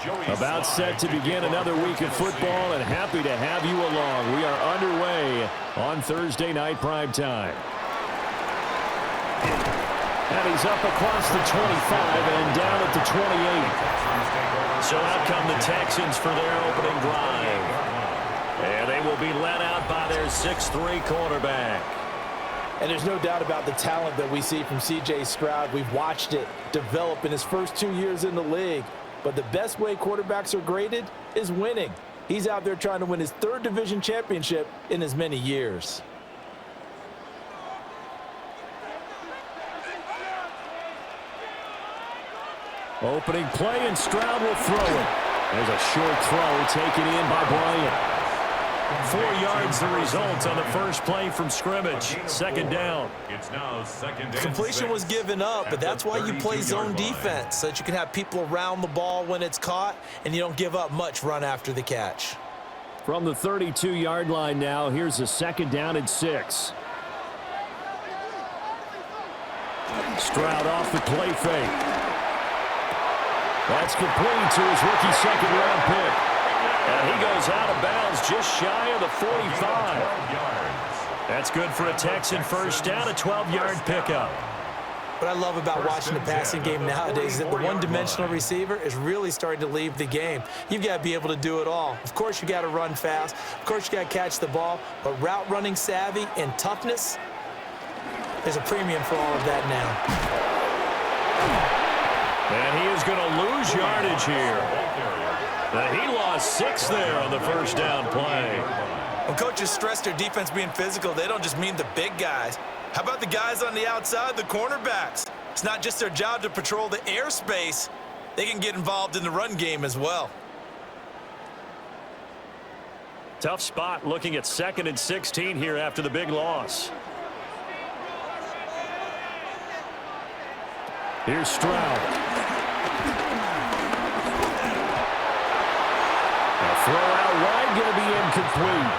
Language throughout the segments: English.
About set to begin another week of football, and happy to have you along. We are underway on Thursday night primetime. And he's up across the 25 and down at the 28. So out come the Texans for their opening drive. And they will be led out by their 6'3" quarterback. And there's no doubt about the talent that we see from C.J. Stroud. We've watched it develop in his first 2 years in the league. But the best way quarterbacks are graded is winning. He's out there trying to win his third division championship in as many years. Opening play, and Stroud will throw it. There's a short throw taken in by Bryant. 4 yards the result on the first play from scrimmage. Second down. It's now second and Completion was given up, but that's why you play zone defense, so that you can have people around the ball when it's caught, and you don't give up much run after the catch. From the 32-yard line now, here's a second down and 6. Stroud off the play fake. That's complete to his rookie second-round pick. And he goes out of bounds just shy of the 45. That's good for a Texan first down, a 12-yard pickup. What I love about watching the passing game nowadays is that the one-dimensional receiver is really starting to leave the game. You've got to be able to do it all. Of course, you got to run fast. Of course, you got to catch the ball. But route running savvy and toughness, there's a premium for all of that now. And he is going to lose yardage here. He lost 6 there on the first down play. When coaches stress their defense being physical, they don't just mean the big guys. How about the guys on the outside, the cornerbacks? It's not just their job to patrol the airspace. They can get involved in the run game as well. Tough spot looking at 2nd and 16 here after the big loss. Here's Stroud. Throw out wide, going to be incomplete.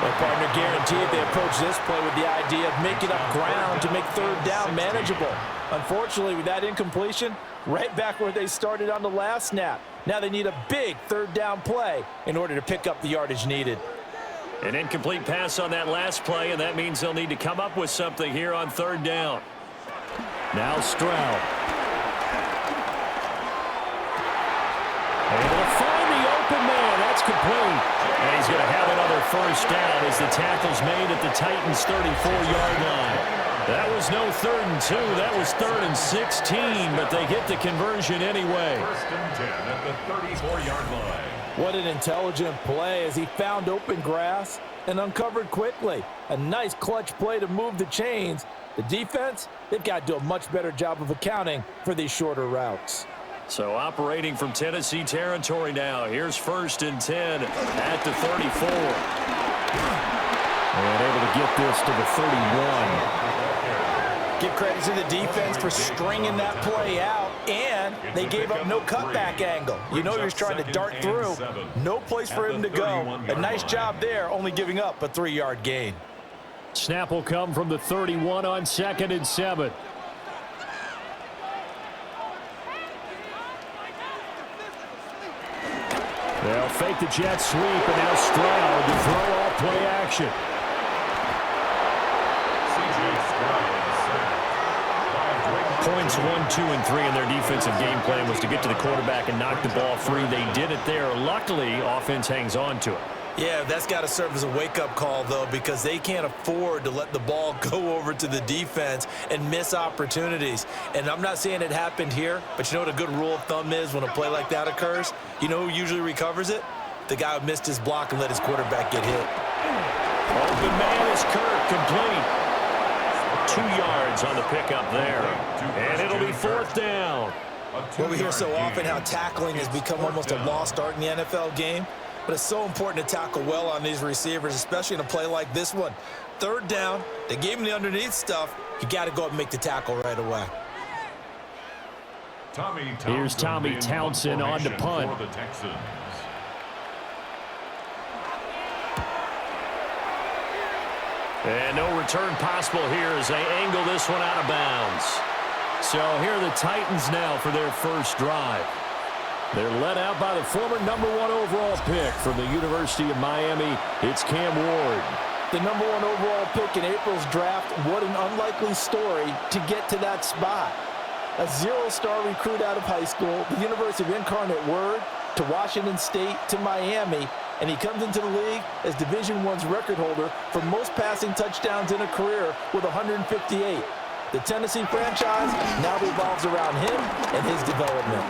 Their partner guaranteed they approach this play with the idea of making up ground to make third down manageable. Unfortunately, with that incompletion, right back where they started on the last snap. Now they need a big third down play in order to pick up the yardage needed. An incomplete pass on that last play, and that means they'll need to come up with something here on third down. Now Stroud. Able to find the open man. That's complete. And he's going to have another first down as the tackle's made at the Titans' 34-yard line. That was no 3rd and 2. That was 3rd and 16, but they get the conversion anyway. 1st and 10 at the 34-yard line. What an intelligent play as he found open grass and uncovered quickly. A nice clutch play to move the chains. The defense, they've got to do a much better job of accounting for these shorter routes. So operating from Tennessee territory now. Here's 1st and 10 at the 34. And able to get this to the 31. Give credit to the defense for stringing that play out, and they gave up no cutback angle. You know he was trying to dart through. No place for him to go. A nice job there, only giving up a 3-yard gain. Snap will come from the 31 on 2nd and 7. They'll fake the jet sweep, and now Stroud to throw off play action. Points 1, 2, and 3 in their defensive game plan was to get to the quarterback and knock the ball free. They did it there. Luckily, offense hangs on to it. Yeah, that's got to serve as a wake-up call, though, because they can't afford to let the ball go over to the defense and miss opportunities. And I'm not saying it happened here, but you know what a good rule of thumb is when a play like that occurs? You know who usually recovers it? The guy who missed his block and let his quarterback get hit. Open man is Kirk, complete. 2 yards on the pickup there. And it'll be 4th down. Well, we hear so often how tackling has become almost a lost art in the NFL game. But it's so important to tackle well on these receivers, especially in a play like this one. 3rd down, they gave him the underneath stuff. You got to go up and make the tackle right away. Here's Tommy Townsend on to punt. For the Texans. And no return possible here as they angle this one out of bounds. So here are the Titans now for their first drive. They're led out by the former #1 overall pick from the University of Miami. It's Cam Ward. The #1 overall pick in April's draft. What an unlikely story to get to that spot. A zero-star recruit out of high school, the University of Incarnate Word, to Washington State, to Miami, and he comes into the league as Division I's record holder for most passing touchdowns in a career with 158. The Tennessee franchise now revolves around him and his development.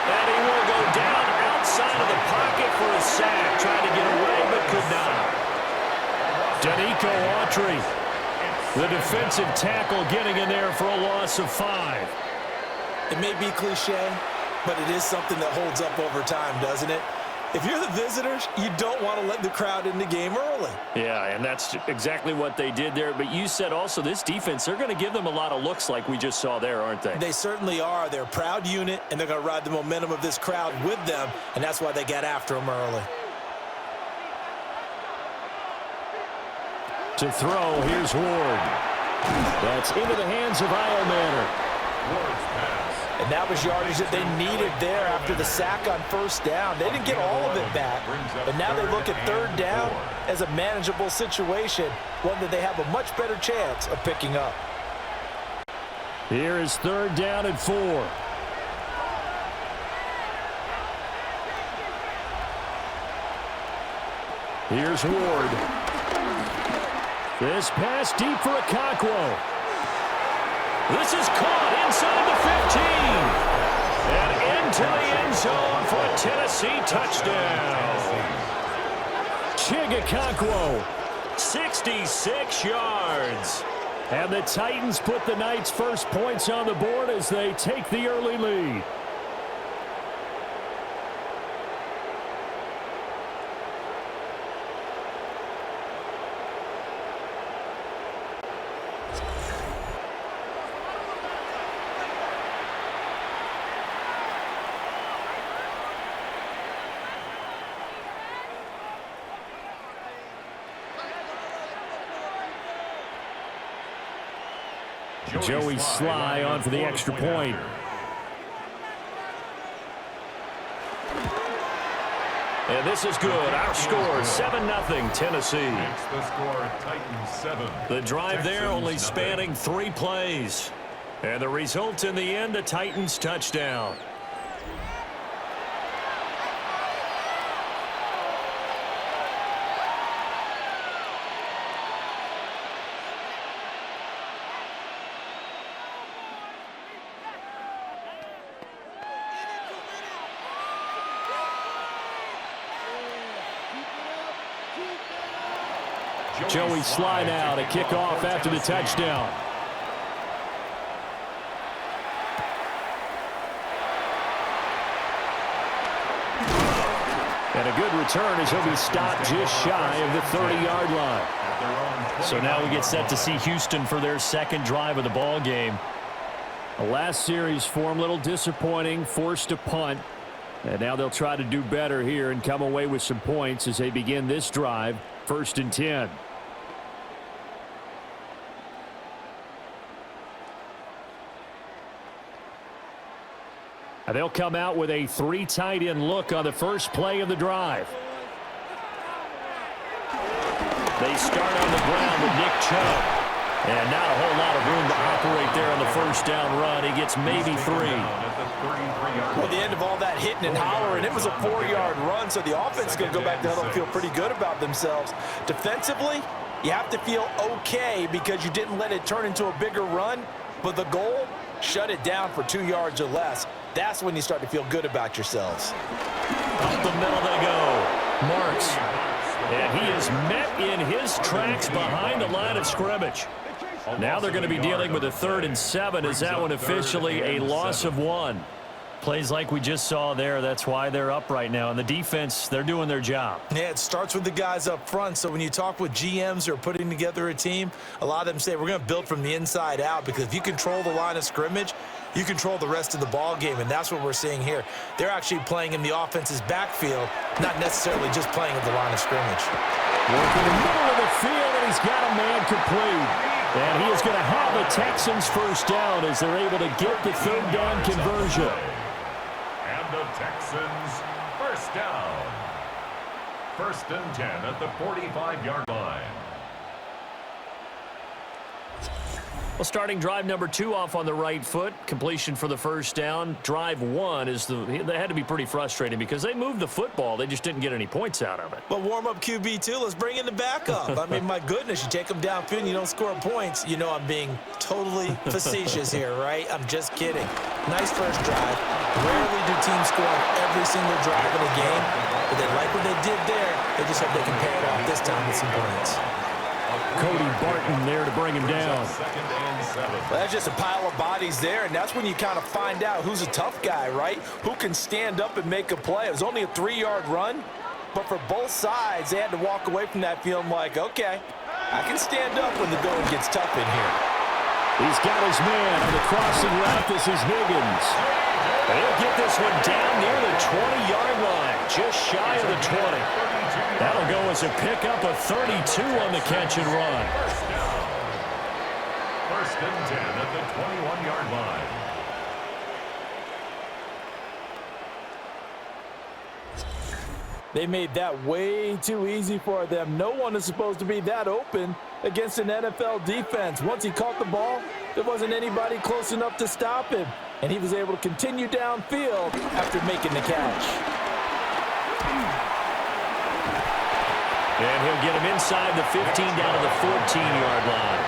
And he will go down outside of the pocket for a sack. Trying to get away, but could not. Danico Autry, the defensive tackle, getting in there for a loss of 5. It may be cliche, but it is something that holds up over time, doesn't it? If you're the visitors, you don't want to let the crowd in the game early. Yeah, and that's exactly what they did there. But you said also this defense, they're going to give them a lot of looks like we just saw there, aren't they? They certainly are. They're a proud unit, and they're going to ride the momentum of this crowd with them, and that's why they got after them early. To throw, here's Ward. That's into the hands of Iomanner. And that was yardage that they needed there after the sack on first down. They didn't get all of it back, but now they look at third down as a manageable situation, one that they have a much better chance of picking up. Here is third down and 4. Here's Ward. This pass deep for Okonkwo. This is caught inside the 15. And into the end zone for a Tennessee touchdown. Chig Okonkwo, 66 yards. And the Titans put the Knights' first points on the board as they take the early lead. Joey Sly on for the extra point. And this is good. Our score, 7-0 Tennessee. The score, Titans 7. The drive there only spanning 3 plays. And the result in the end, a Titans touchdown. Joey Sly now to kick off after the touchdown. And a good return as he'll be stopped just shy of the 30-yard line. So now we get set to see Houston for their second drive of the ball game. The last series for them, a little disappointing, forced a punt. And now they'll try to do better here and come away with some points as they begin this drive, 1st and 10. And they'll come out with a 3 tight end look on the first play of the drive. They start on the ground with Nick Chubb. And not a whole lot of room to operate there on the first down run. He gets maybe 3. Well, the end of all that hitting and hollering, it was a 4-yard run, so the offense is going to go back there and feel pretty good about themselves. Defensively, you have to feel okay because you didn't let it turn into a bigger run, but the goal, shut it down for 2 yards or less. That's when you start to feel good about yourselves. Up the middle they go. Marks. And he is met in his tracks behind the line of scrimmage. Now they're going to be dealing with a 3rd and 7 as that one officially a loss of 1. Plays like we just saw there, that's why they're up right now. And the defense, they're doing their job. Yeah, it starts with the guys up front. So when you talk with GMs who are putting together a team, a lot of them say we're going to build from the inside out because if you control the line of scrimmage, you control the rest of the ball game, and that's what we're seeing here. They're actually playing in the offense's backfield, not necessarily just playing at the line of scrimmage. Working in the middle of the field, and he's got a man complete. And he is going to have a Texans first down as they're able to get the third down conversion. And the Texans first down. 1st and 10 at the 45-yard line. Well, starting drive number 2 off on the right foot. Completion for the first down. Drive 1 they had to be pretty frustrating because they moved the football. They just didn't get any points out of it. But warm-up QB, too. Let's bring in the backup. I mean, my goodness, you take them downfield and you don't score points. You know I'm being totally facetious here, right? I'm just kidding. Nice first drive. Rarely do teams score on every single drive in a game, but they like what they did there. They just hope they can pay it off this time with some points. Cody Barton there to bring him down. 2nd and 7. Well, that's just a pile of bodies there, and that's when you kind of find out who's a tough guy, right? Who can stand up and make a play. It was only a 3-yard run, but for both sides, they had to walk away from that feeling like, okay, I can stand up when the going gets tough in here. He's got his man on the crossing route. This is Higgins. They'll get this one down near the 20-yard line, just shy of the 20. That'll go as a pickup of 32 on the catch and run. First down. 1st and 10 at the 21-yard line. They made that way too easy for them. No one is supposed to be that open against an NFL defense. Once he caught the ball, there wasn't anybody close enough to stop him, and he was able to continue downfield after making the catch. And he'll get him inside the 15 down to the 14-yard line.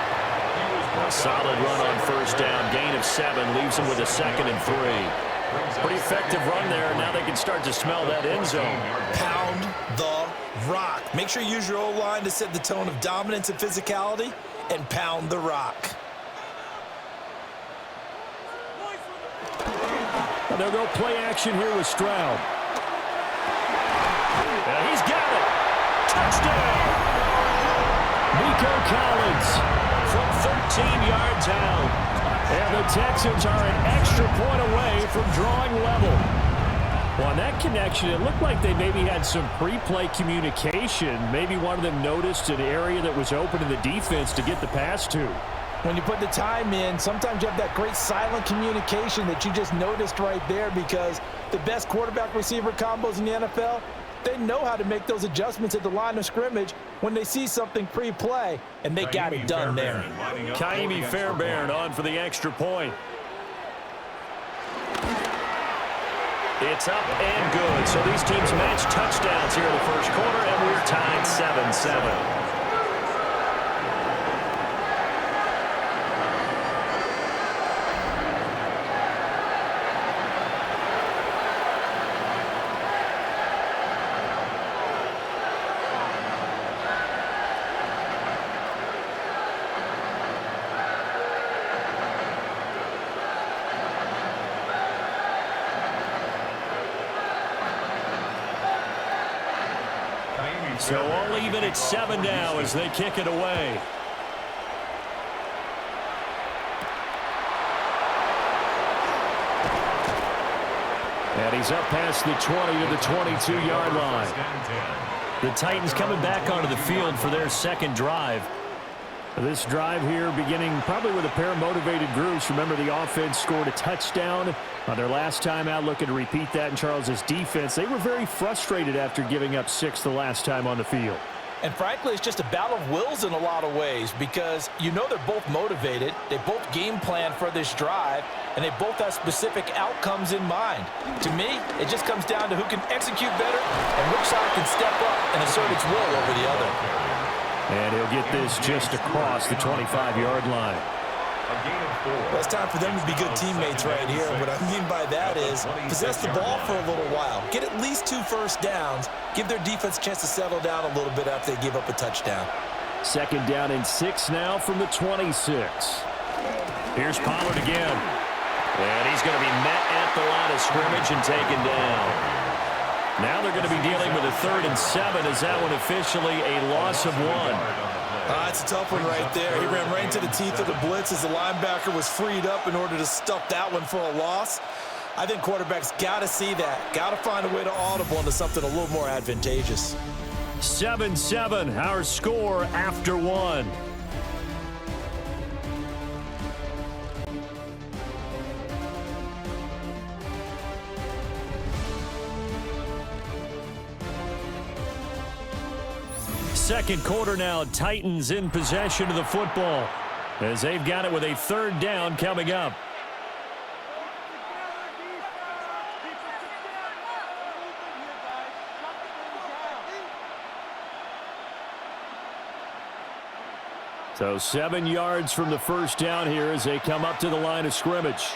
A solid run on first down. Gain of 7 leaves him with a 2nd and 3. Pretty effective run there. Now they can start to smell that end zone. Pound the rock. Make sure you use your O-line to set the tone of dominance and physicality, and pound the rock. And they'll go play action here with Stroud. And he's got it. Touchdown! Nico Collins from 13 yards out. And the Texans are an extra point away from drawing level. Well, on that connection, it looked like they maybe had some pre-play communication. Maybe one of them noticed an area that was open in the defense to get the pass to. When you put the time in, sometimes you have that great silent communication that you just noticed right there, because the best quarterback-receiver combos in the NFL, they know how to make those adjustments at the line of scrimmage when they see something pre-play, and they got it done there. Kaimi Fairbairn on for the extra point. It's up and good. So these teams match touchdowns here in the first quarter, and we're tied 7-7. So all even at 7 now as they kick it away. And he's up past the 20 to the 22-yard line. The Titans coming back onto the field for their second drive. This drive here beginning probably with a pair of motivated groups. Remember, the offense scored a touchdown on their last time out, looking to repeat that in Charles's defense. They were very frustrated after giving up 6 the last time on the field. And frankly, it's just a battle of wills in a lot of ways, because you know they're both motivated, they both game plan for this drive, and they both have specific outcomes in mind. To me, it just comes down to who can execute better and which side can step up and assert its will over the other. And he'll get this just across the 25-yard line. Well, it's time for them to be good teammates right here. What I mean by that is possess the ball for a little while. Get at least 2 first downs. Give their defense a chance to settle down a little bit after they give up a touchdown. 2nd down and 6 now from the 26. Here's Pollard again. And he's going to be met at the line of scrimmage and taken down. Now they're going to be dealing with a 3rd and 7. Is that one officially a loss of 1? It's a tough one right there. He ran right into the teeth of the blitz as the linebacker was freed up in order to stuff that one for a loss. I think quarterbacks got to see that. Got to find a way to audible into something a little more advantageous. 7-7, our score after one. Second quarter now, Titans in possession of the football as they've got it with a third down coming up. So 7 yards from the first down here as they come up to the line of scrimmage.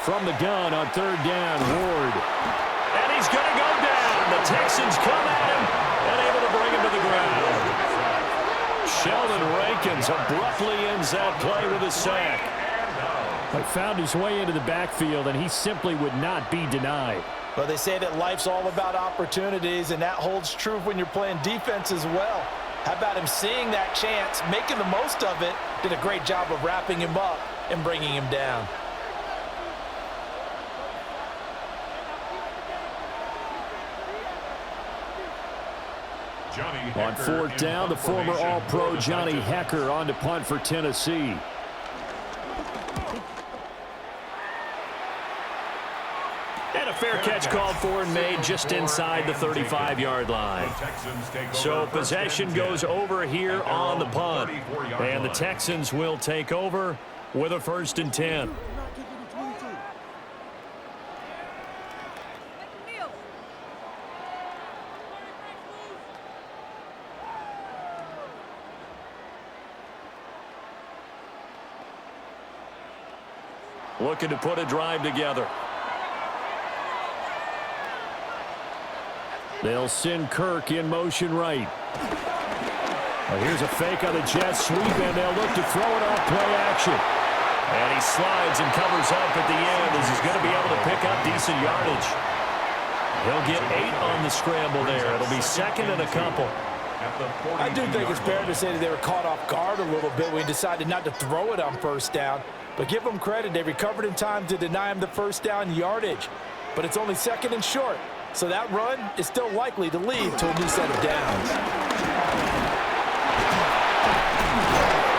From the gun on third down, Ward. And he's going to go down. The Texans come at him and able to bring him to the ground. Sheldon Rankins abruptly ends that play with a sack. He found his way into the backfield, and he simply would not be denied. Well, they say that life's all about opportunities, and that holds true when you're playing defense as well. How about him seeing that chance, making the most of it, did a great job of wrapping him up and bringing him down. On fourth down, the former All-Pro Johnny Hekker on to punt for Tennessee. And a fair catch called for and made just inside the 35-yard line. So possession goes over here on the punt. And the Texans will take over with a 1st and 10. Looking to put a drive together. They'll send Kirk in motion right. Well, here's a fake on the jet sweep, and they'll look to throw it off play action. And he slides and covers up at the end as he's going to be able to pick up decent yardage. He'll get 8 on the scramble there. It'll be 2nd and a couple. I do think it's fair to say that they were caught off guard a little bit when he decided not to throw it on first down. But give them credit, they recovered in time to deny him the first down yardage. But it's only 2nd and short, so that run is still likely to lead to a new set of downs.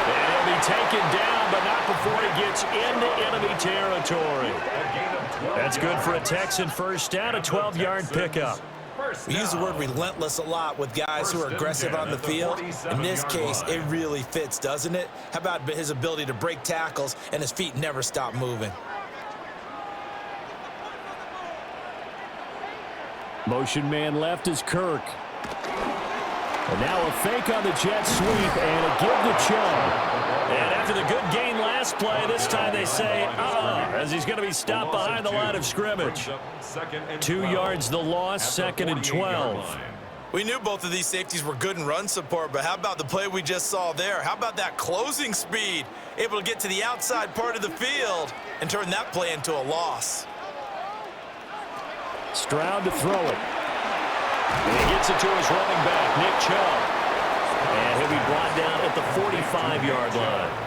And he'll be taken down, but not before he gets into enemy territory. That's good for a Texan first down, a 12-yard pickup. We use the word relentless a lot with guys who are aggressive on the field. In this case, it really fits, doesn't it? How about his ability to break tackles and his feet never stop moving? Motion man left is Kirk. And now a fake on the jet sweep and a give to Chubb. And after the good gain last play, this time they say, as he's going to be stopped behind the line of scrimmage. 2 yards the loss, 2nd and 12. We knew both of these safeties were good in run support, but how about the play we just saw there? How about that closing speed? Able to get to the outside part of the field and turn that play into a loss. Stroud to throw it. And he gets it to his running back, Nick Chubb. And he'll be brought down at the 45-yard line.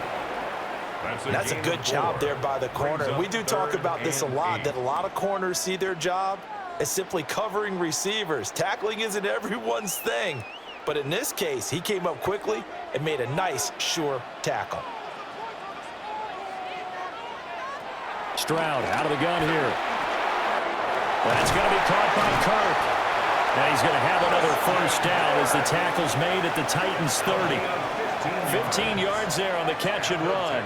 That's a good job there by the corner. We do talk about this a lot, that a lot of corners see their job as simply covering receivers. Tackling isn't everyone's thing. But in this case, he came up quickly and made a nice, sure tackle. Stroud out of the gun here. That's going to be caught by Kirk. And he's going to have another first down as the tackle's made at the Titans' 30. 15 yards there on the catch and run.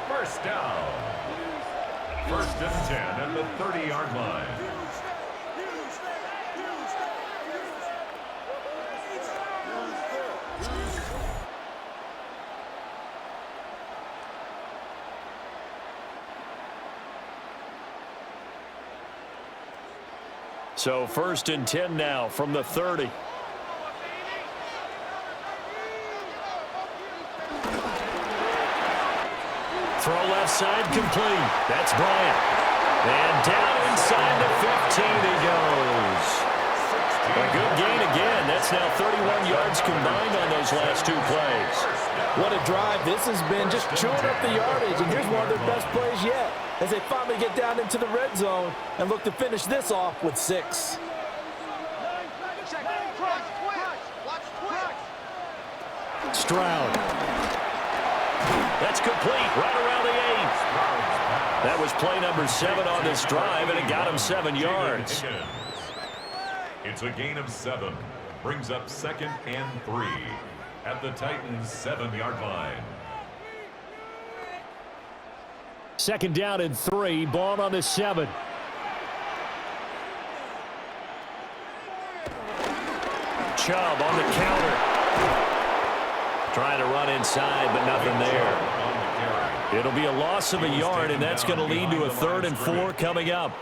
First down. 1st and 10 at the 30-yard line. So 1st and 10 now from the 30. Throw left side complete. That's Bryant. And down inside the 15 he goes. A good gain again. That's now 31 yards combined on those last 2 plays. What a drive this has been, just chewing up the yardage. And here's one of their best plays yet as they finally get down into the red zone and look to finish this off with 6. Stroud. That's complete right around the 8. That was play number 7 on this drive, and it got him 7 yards. It's a gain of 7. Brings up 2nd and 3 at the Titans' 7-yard line. 2nd down and 3. Ball on the 7. Chubb on the counter. Trying to run inside, but nothing there. It'll be a loss of a yard, and that's going to lead to a 3rd and 4 coming up.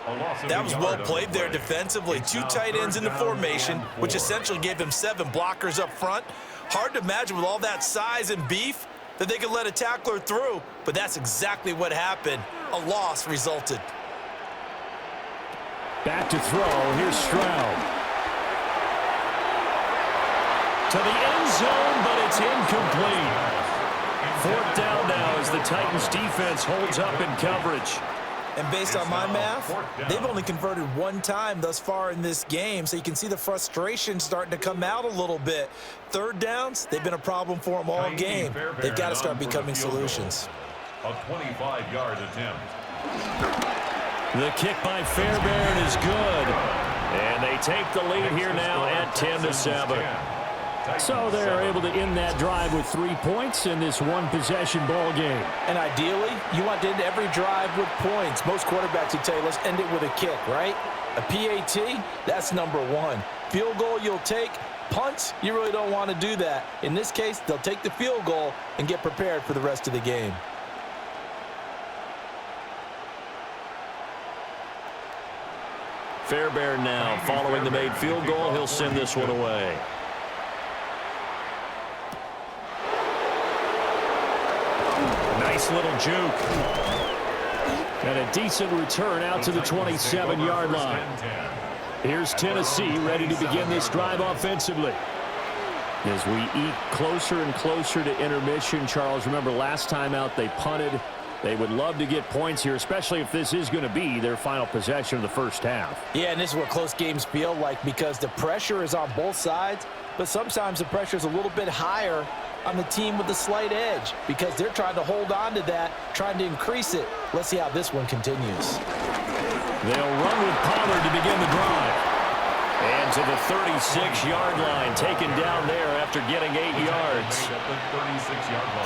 That was well played there defensively. 2 tight ends in the formation, which essentially gave them 7 blockers up front. Hard to imagine with all that size and beef that they could let a tackler through, but that's exactly what happened. A loss resulted. Back to throw. Here's Stroud. To the end zone, but it's incomplete. 4th down now as the Titans defense holds up in coverage. And based on my math, they've only converted 1 time thus far in this game, so you can see the frustration starting to come out a little bit. 3rd downs, they've been a problem for them all game. They've got to start becoming solutions. A 25-yard attempt. The kick by Fairbairn is good. And they take the lead here now at 10-7. So they're able to end that drive with 3 points in this one-possession ball game. And ideally, you want to end every drive with points. Most quarterbacks would tell you, let's end it with a kick, right? A PAT, that's number 1. Field goal you'll take. Punts, you really don't want to do that. In this case, they'll take the field goal and get prepared for the rest of the game. Fairbairn now following the made field goal. He'll send this one away. Nice little juke. And a decent return out to the 27-yard line. Here's Tennessee ready to begin this drive offensively. As we eat closer and closer to intermission, Charles, remember last time out they punted. They would love to get points here, especially if this is going to be their final possession of the first half. Yeah, and this is what close games feel like because the pressure is on both sides, but sometimes the pressure is a little bit higher on the team with the slight edge because they're trying to hold on to that, trying to increase it. Let's see how this one continues. They'll run with Pollard to begin the drive. And to the 36-yard line, taken down there after getting 8 yards.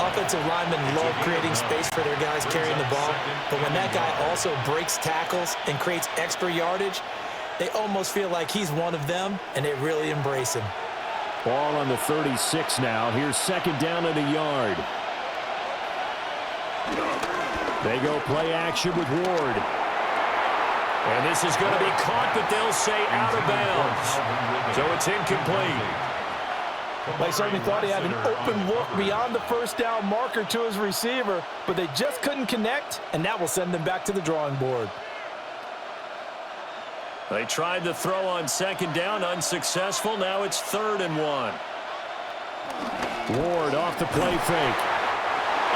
Offensive linemen love creating space for their guys carrying the ball, but when that guy also breaks tackles and creates extra yardage, they almost feel like he's one of them, and they really embrace him. Ball on the 36 now. Here's 2nd down and a yard. They go play action with Ward. And this is going to be caught, but they'll say out of bounds. So it's incomplete. They certainly thought he had an open look beyond the first down marker to his receiver, but they just couldn't connect, and that will send them back to the drawing board. They tried the throw on 2nd down, unsuccessful. Now it's 3rd and 1. Ward off the play fake.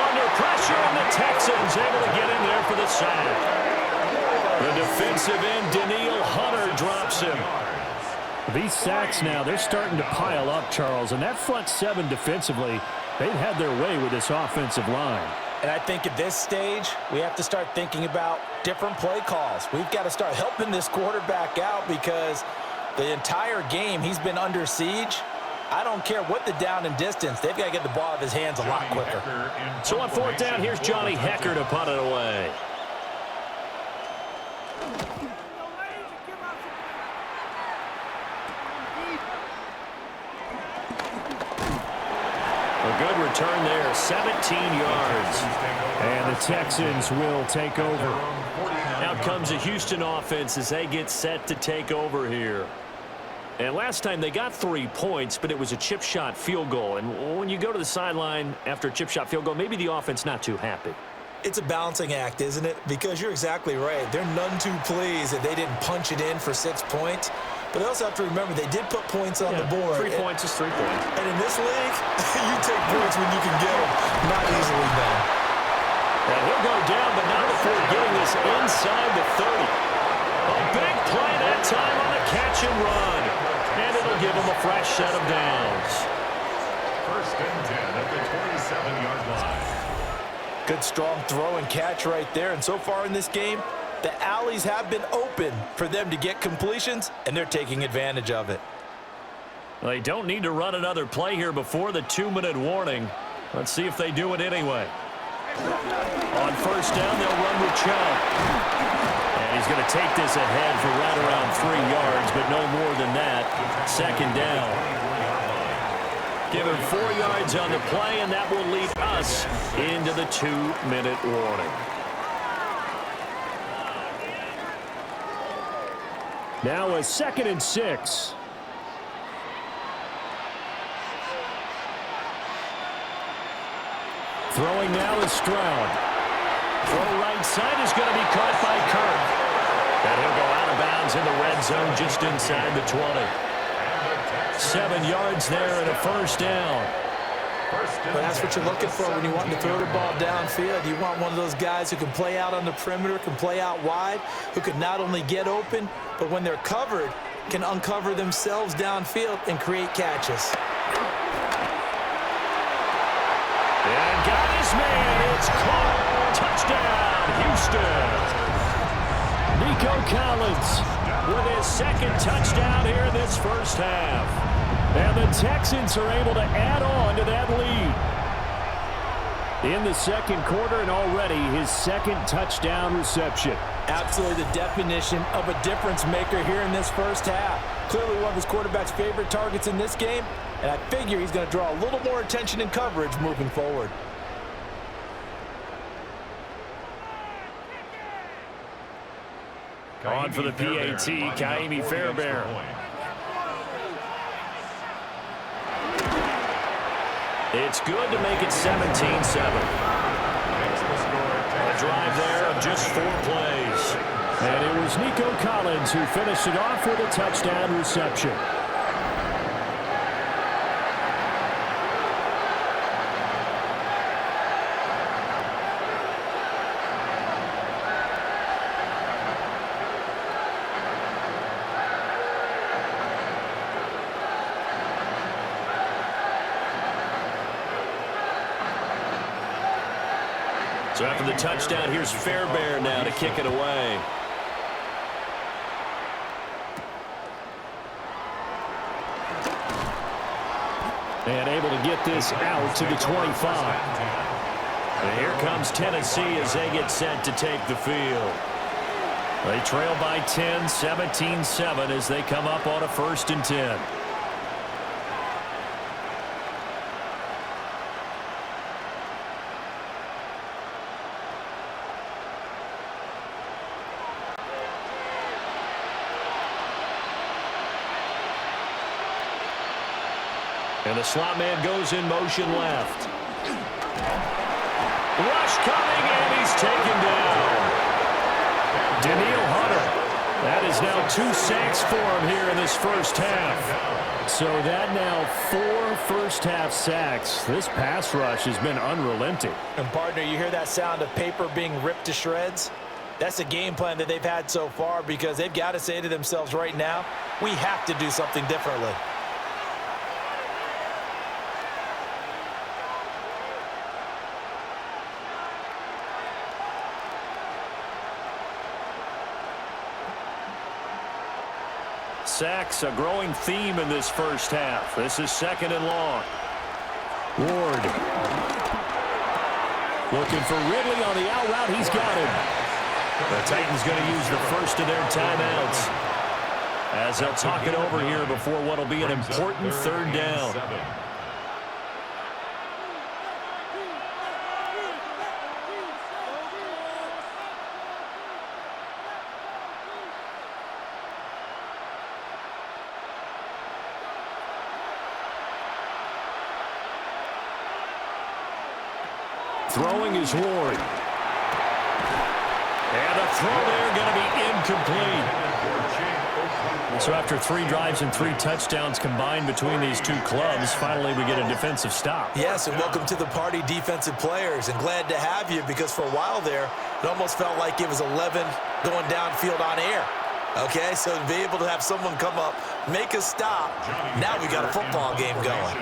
Under pressure, and the Texans able to get in there for the sack. The defensive end, Daniil Hunter, drops him. These sacks now, they're starting to pile up, Charles. And that front 7 defensively, they've had their way with this offensive line. And I think at this stage, we have to start thinking about different play calls. We've got to start helping this quarterback out because the entire game he's been under siege. I don't care what the down and distance. They've got to get the ball out of his hands a lot quicker. So on 4th down, here's Johnny Hecker to punt it away. A good return there, 17 yards. And the Texans will take over. Out comes the Houston offense as they get set to take over here. And last time they got 3 points, but it was a chip shot field goal. And when you go to the sideline after a chip shot field goal, maybe the offense not too happy. It's a balancing act, isn't it? Because you're exactly right. They're none too pleased that they didn't punch it in for 6 points. But they also have to remember they did put points on the board. 3 points is 3 points. And in this league, you take points when you can get them. Not easily done. And he'll go down, but not before getting this inside the 30. A big play that time on the catch and run. And it'll give him a fresh set of downs. First and 10 at the 27-yard line. Good strong throw and catch right there. And so far in this game, the alleys have been open for them to get completions, and they're taking advantage of it. They don't need to run another play here before the 2-minute warning. Let's see if they do it anyway. On first down, they'll run with Chubb. And he's going to take this ahead for right around 3 yards, but no more than that. Second down. Give him 4 yards on the play, and that will lead us into the 2-minute warning. Now a 2nd and 6. Throwing now is Stroud. Throw right side is going to be caught by Kirk. And he'll go out of bounds in the red zone just inside the 20. 7 yards there and a first down. But that's what you're looking for when you want to throw the ball downfield. You want one of those guys who can play out on the perimeter, can play out wide, who can not only get open, but when they're covered, can uncover themselves downfield and create catches. And got his man. It's caught. Touchdown, Houston. Nico Collins with his 2nd touchdown here in this first half. And the Texans are able to add on to that lead. In the 2nd quarter, and already his 2nd touchdown reception. Absolutely the definition of a difference maker here in this first half. Clearly one of his quarterback's favorite targets in this game, and I figure he's going to draw a little more attention and coverage moving forward. On for the PAT, Kaimi Fairbairn. It's good to make it 17-7. A drive there of just 4 plays. And it was Nico Collins who finished it off with a touchdown reception. So after the touchdown, here's Fairbairn now to kick it away. And able to get this out to the 25. And here comes Tennessee as they get set to take the field. They trail by 10, 17-7 as they come up on a 1st and 10. And the slot man goes in motion left. Rush coming, and he's taken down. Daniil Hunter. That is now 2 sacks for him here in this first half. So that now 4 first-half sacks. This pass rush has been unrelenting. And, partner, you hear that sound of paper being ripped to shreds? That's the game plan that they've had so far because they've got to say to themselves right now, we have to do something differently. Sacks, a growing theme in this first half. This is 2nd and long. Ward. Looking for Ridley on the out route. He's got him. The Titans going to use the first of their timeouts as they'll talk it over here before what will be an important 3rd down. Throwing is Ward. And a throw there going to be incomplete. So after 3 drives and 3 touchdowns combined between these two clubs, finally we get a defensive stop. Yes, and welcome to the party, defensive players. And glad to have you because for a while there, it almost felt like it was 11 going downfield on air. Okay, so to be able to have someone come up, make a stop, now we got a football game going.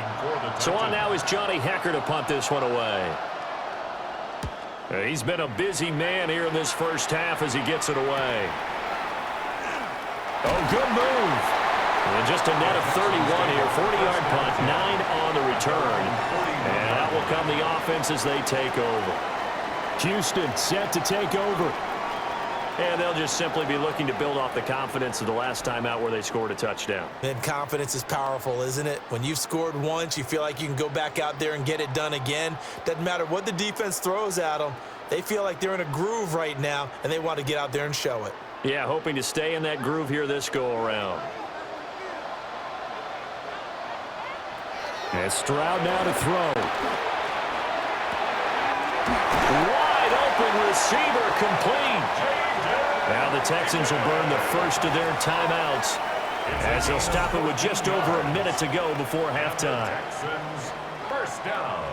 So on now is Johnny Hecker to punt this one away. He's been a busy man here in this first half as he gets it away. Oh, good move. And just a net of 31 here. 40-yard punt, 9 on the return. And out will come the offense as they take over. Houston set to take over. And they'll just simply be looking to build off the confidence of the last time out where they scored a touchdown. And confidence is powerful, isn't it? When you've scored once, you feel like you can go back out there and get it done again. Doesn't matter what the defense throws at them. They feel like they're in a groove right now, and they want to get out there and show it. Yeah, hoping to stay in that groove here this go-around. And Stroud now to throw. Wide open receiver complete. Now the Texans will burn the first of their timeouts as they'll stop it with just over a minute to go before halftime. Texans first down.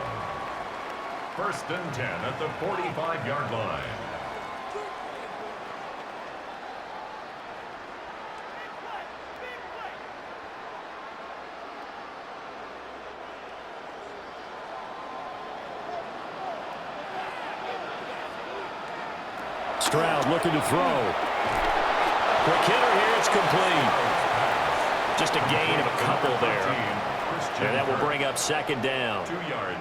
1st and 10 at the 45-yard line. Stroud looking to throw. Quick hitter here, it's complete. Just a gain of a couple there. And that will bring up 2nd down.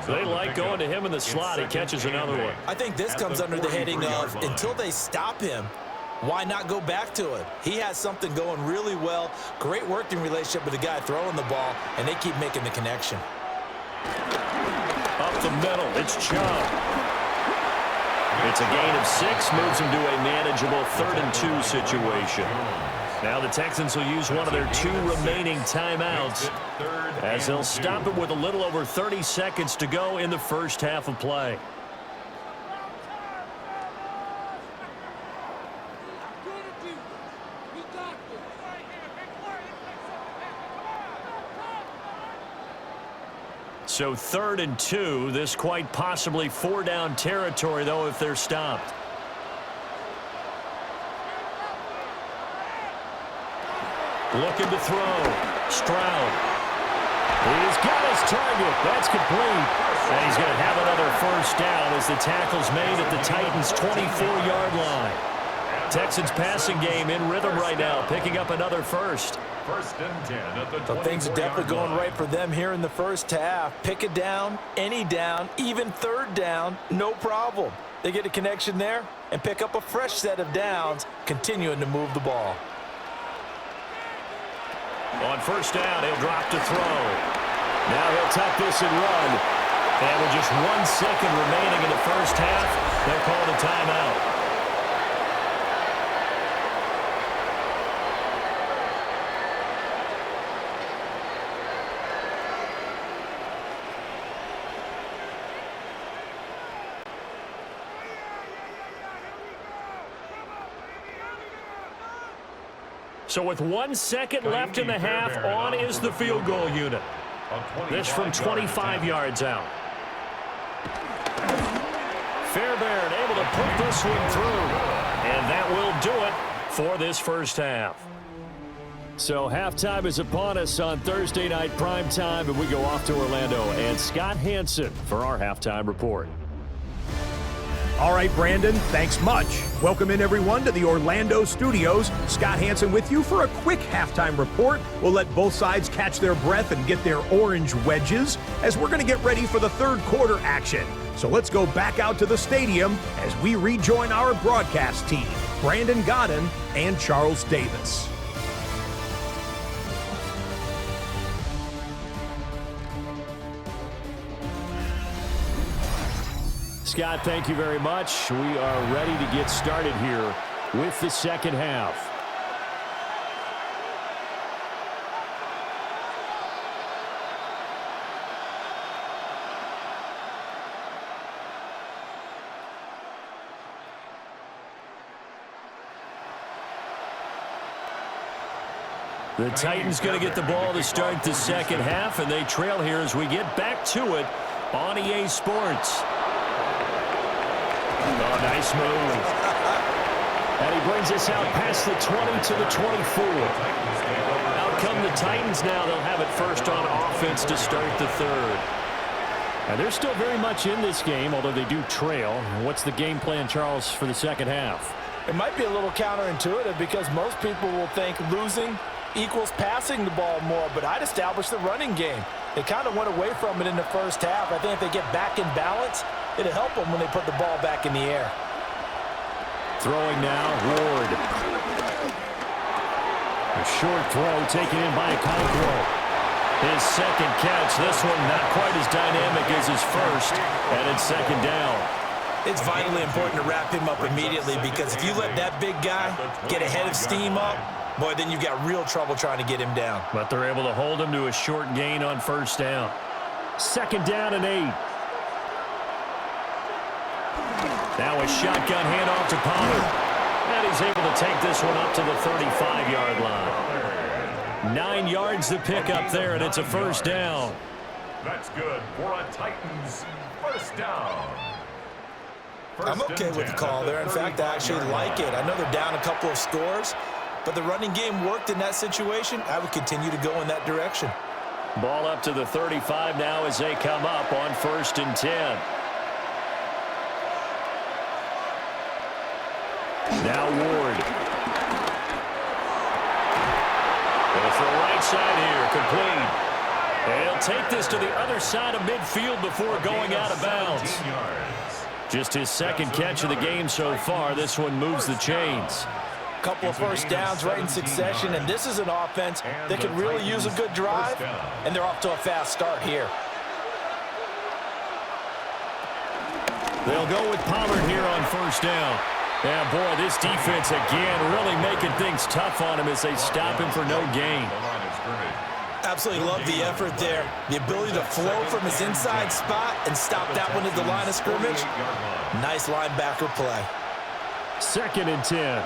They like going to him in the slot. He catches another one. I think this comes under the heading of until they stop him, why not go back to it? He has something going really well. Great working relationship with the guy throwing the ball, and they keep making the connection. Up the middle, it's Chubb. It's a gain of 6, moves him to a manageable 3rd and 2 situation. Now the Texans will use one of their 2 remaining timeouts as they'll stop it with a little over 30 seconds to go in the first half of play. So 3rd and 2, this quite possibly 4-down territory, though, if they're stopped. Looking to throw. Stroud. He's got his target. That's complete. And he's going to have another first down as the tackle's made at the Titans' 24-yard line. Texans passing game in rhythm right now, picking up another first. 1st and 10 at the 24-yard So things are definitely going line. right for them here in the first half. Pick a down, any down, even 3rd down, no problem. They get a connection there and pick up a fresh set of downs, continuing to move the ball. On 1st down, he'll drop to throw. Now he'll tuck this and run. And with just 1 second remaining in the first half, they'll call the timeout. So with 1 second left in the half, on is the field goal unit. This from 25 yards out. Fairbairn able to put this one through. And that will do it for this first half. So halftime is upon us on Thursday night primetime, and we go off to Orlando. And Scott Hansen for our halftime report. All right, Brandon, thanks much. Welcome in, everyone, to the Orlando studios. Scott Hansen with you for a quick halftime report. We'll let both sides catch their breath and get their orange wedges as we're going to get ready for the 3rd quarter action. So let's go back out to the stadium as we rejoin our broadcast team, Brandon Godden and Charles Davis. Scott, thank you very much. We are ready to get started here with the second half. The Titans going to get the ball to start the second half, and they trail here as we get back to it on EA Sports. Oh, nice move. And he brings us out past the 20 to the 24. Out come the Titans now. They'll have it first on offense to start the 3rd. And they're still very much in this game, although they do trail. What's the game plan, Charles, for the second half? It might be a little counterintuitive because most people will think losing equals passing the ball more, but I'd establish the running game. They kind of went away from it in the first half. I think if they get back in balance, it'll help them when they put the ball back in the air. Throwing now, Ward. A short throw taken in by Okonkwo. His second catch, this one not quite as dynamic as his first, and it's second down. It's vitally important to wrap him up immediately because if you let that big guy get ahead of steam up, boy, then you've got real trouble trying to get him down. But they're able to hold him to a short gain on first down. Second down and 8. Now a shotgun handoff to Pollard. And he's able to take this one up to the 35-yard line. 9 yards to pick up there, and it's a first down. That's good for a Titans first down. I'm okay with the call there. In fact, I actually like it. I know they're down a couple of scores, but the running game worked in that situation. I would continue to go in that direction. Ball up to the 35 now as they come up on 1st and 10. Now Ward. Goes to the right side here, complete. He'll take this to the other side of midfield before going out of bounds. Just his second catch of the game so far. This one moves the chains. Couple of first downs right in succession, and this is an offense that could really use a good drive, and they're off to a fast start here. They'll go with Pollard here on first down. Yeah, boy, this defense again really making things tough on him as they stop him for no gain. Absolutely love the effort there. The ability to flow from his inside spot and stop that one at the line of scrimmage. Nice linebacker play. 2nd and 10.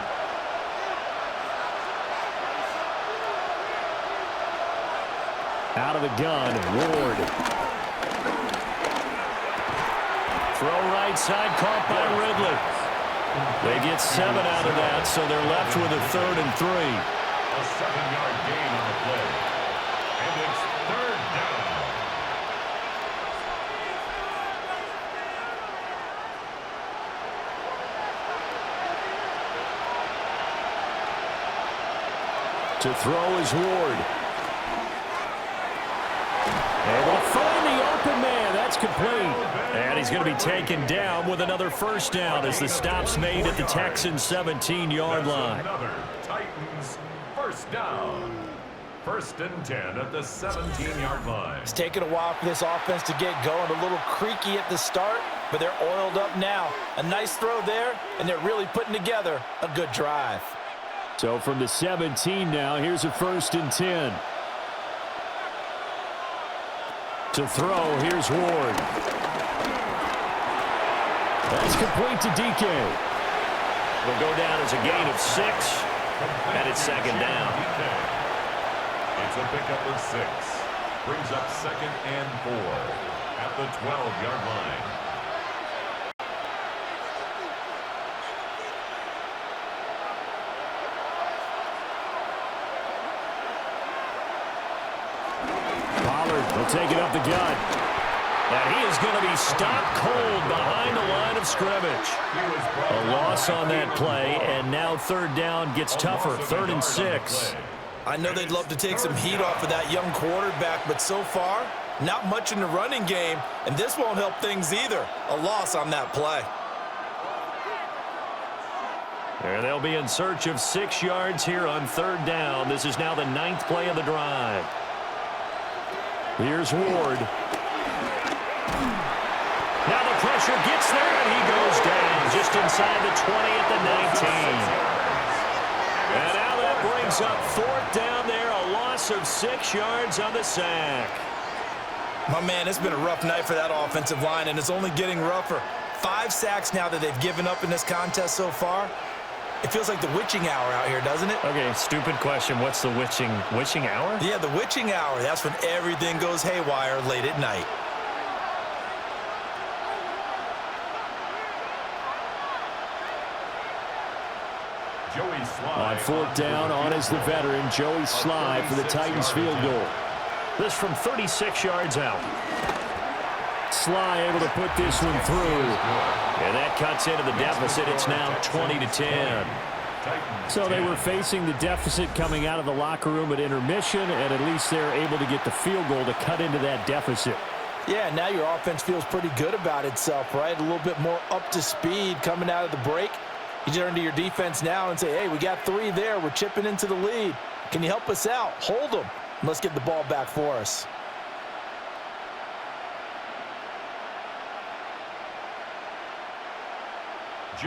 Out of the gun, Ward. Throw right side, caught by Ridley. They get 7 out of that, so they're left with a 3rd and 3. A 7-yard gain on the play. And it's 3rd down. To throw is Ward. Able to find the open man. That's complete. And he's going to be taken down with another first down as the stop's made at the Texans' 17-yard line. Another Titans first down. 1st and 10 at the 17-yard line. It's taken a while for this offense to get going. A little creaky at the start, but they're oiled up now. A nice throw there, and they're really putting together a good drive. So from the 17 now, here's a 1st and 10. To throw, here's Ward. That's complete to DK. Will go down as a gain of 6, and it's 2nd down. It's a pickup of 6. Brings up 2nd and 4 at the 12-yard line. He'll take it up the gut. And he is going to be stopped cold behind the line of scrimmage. A loss on that play, and now 3rd down gets tougher. 3rd and 6. I know they'd love to take some heat off of that young quarterback, but so far, not much in the running game, and this won't help things either. A loss on that play. There they'll be in search of 6 yards here on 3rd down. This is now the 9th play of the drive. Here's Ward. Now the pressure gets there, and he goes down just inside the 20 at the 19. And now that brings up 4th down there, a loss of 6 yards on the sack. My man, it's been a rough night for that offensive line, and it's only getting rougher. 5 sacks now that they've given up in this contest so far. It feels like the witching hour out here, doesn't it? Okay, stupid question. What's the witching hour? Yeah, the witching hour. That's when everything goes haywire late at night. On 4th down, on is the veteran, Joey Slye for the Titans field goal. This from 36 yards out. Sly able to put this one through. And that cuts into the deficit. It's now 20-10. So they were facing the deficit coming out of the locker room at intermission, and at least they're able to get the field goal to cut into that deficit. Yeah, now your offense feels pretty good about itself, right? A little bit more up to speed coming out of the break. You turn to your defense now and say, hey, we got 3 there. We're chipping into the lead. Can you help us out? Hold them. Let's get the ball back for us.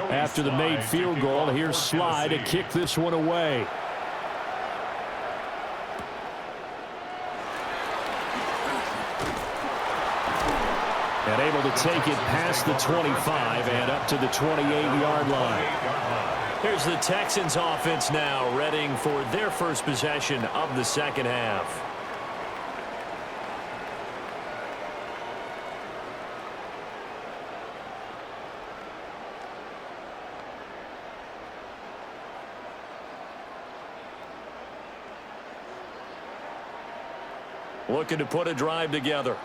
After the made field goal, here's Sly to kick this one away. And able to take it past the 25 and up to the 28-yard line. Here's the Texans offense now, readying for their first possession of the second half. Looking to put a drive together.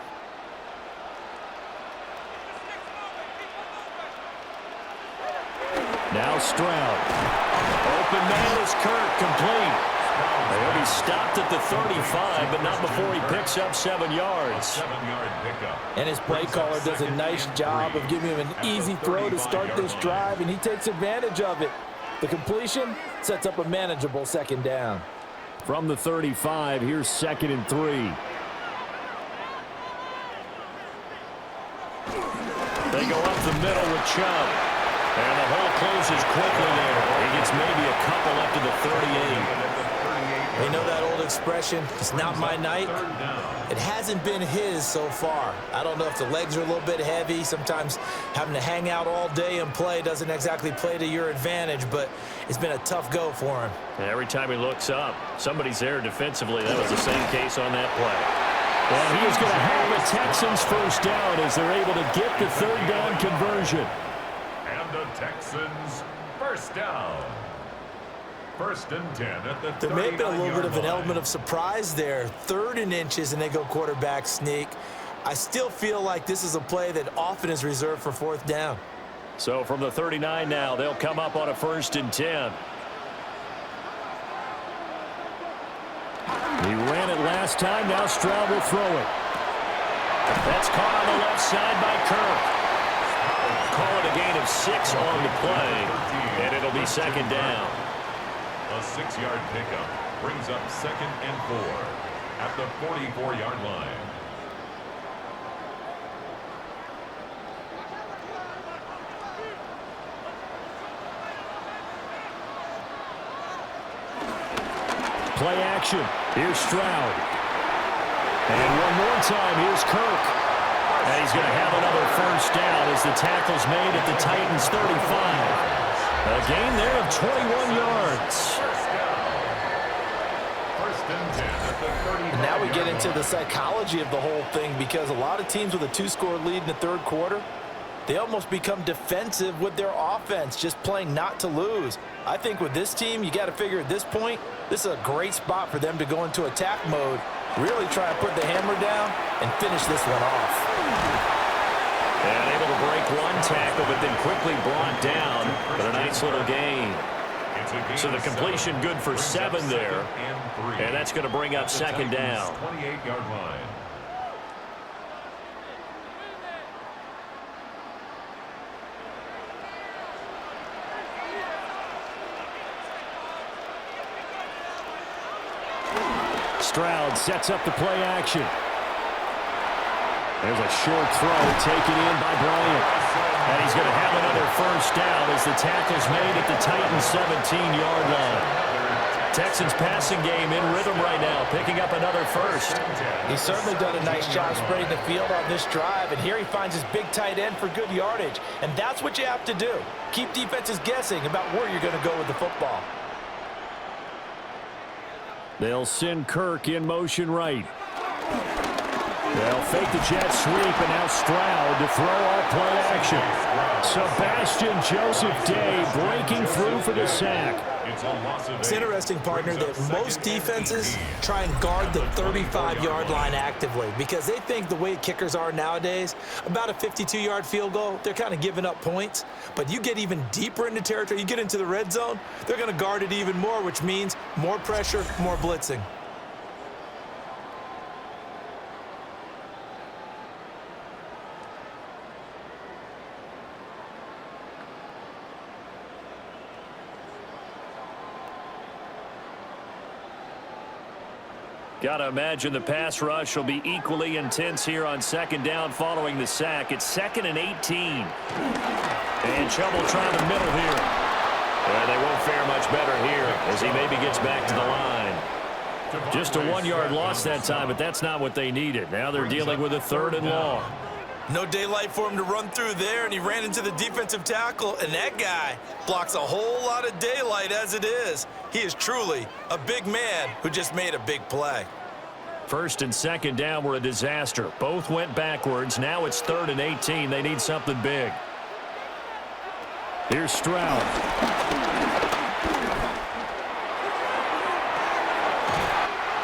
Now Stroud. Open man is Kirk, complete. He'll be stopped at the 35, but not before he picks up 7 yards. And his play caller does a nice job of giving him an easy throw to start this drive, and he takes advantage of it. The completion sets up a manageable second down. From the 35, here's 2nd and 3. They go up the middle with Chubb. And the hole closes quickly there. He gets maybe a couple up to the 38. You know that old expression, it's not my night? It hasn't been his so far. I don't know if the legs are a little bit heavy. Sometimes having to hang out all day and play doesn't exactly play to your advantage, but it's been a tough go for him. And every time he looks up, somebody's there defensively. That was the same case on that play. And he is going to have the Texans first down as they're able to get the 3rd down conversion. And the Texans first down. 1st and 10 at the 39-yard line. There may have been a little bit of an element of surprise there. 3rd and inches, and they go quarterback sneak. I still feel like this is a play that often is reserved for 4th down. So from the 39 now, they'll come up on a 1st and 10. He ran it last time. Now Stroud will throw it. That's caught on the left side by Kirk. Call it a gain of 6 on the play, and it'll be 2nd down. A 6-yard pickup brings up 2nd and 4 at the 44-yard line. Play action. Here's Stroud. And one more time, here's Kirk. And he's going to have another first down as the tackle's made at the Titans' 35. A gain there of 21 yards. And now we get into the psychology of the whole thing, because a lot of teams with a 2-score lead in the 3rd quarter, they almost become defensive with their offense, just playing not to lose. I think with this team, you got to figure at this point, this is a great spot for them to go into attack mode, really try to put the hammer down and finish this one off. And able to break one tackle, but then quickly brought down with a nice little gain. So the completion good for 7 there, and that's going to bring up 2nd down. 28-yard line. Stroud sets up the play action. There's a short throw taken in by Bryant. And he's going to have another first down as the tackle's made at the Titans' 17-yard line. Texans passing game in rhythm right now, picking up another first. He's certainly done a nice job spreading the field on this drive, and here he finds his big tight end for good yardage. And that's what you have to do. Keep defenses guessing about where you're going to go with the football. They'll send Kirk in motion right. They'll fake the jet sweep, and now Stroud to throw off play action. Sebastian Joseph Day breaking through for the sack. It's interesting, partner, that most defenses try and guard the 35-yard line actively because they think the way kickers are nowadays, about a 52-yard field goal, they're kind of giving up points. But you get even deeper into territory, you get into the red zone, they're going to guard it even more, which means more pressure, more blitzing. Got to imagine the pass rush will be equally intense here on second down following the sack. It's 2nd and 18. And Chubb will try the middle here. And they won't fare much better here as he maybe gets back to the line. Just a 1-yard loss that time, but that's not what they needed. Now they're dealing with a 3rd and long. No daylight for him to run through there, and he ran into the defensive tackle, and that guy blocks a whole lot of daylight as it is. He is truly a big man who just made a big play. 1st and 2nd down were a disaster. Both went backwards. Now it's 3rd and 18. They need something big. Here's Stroud.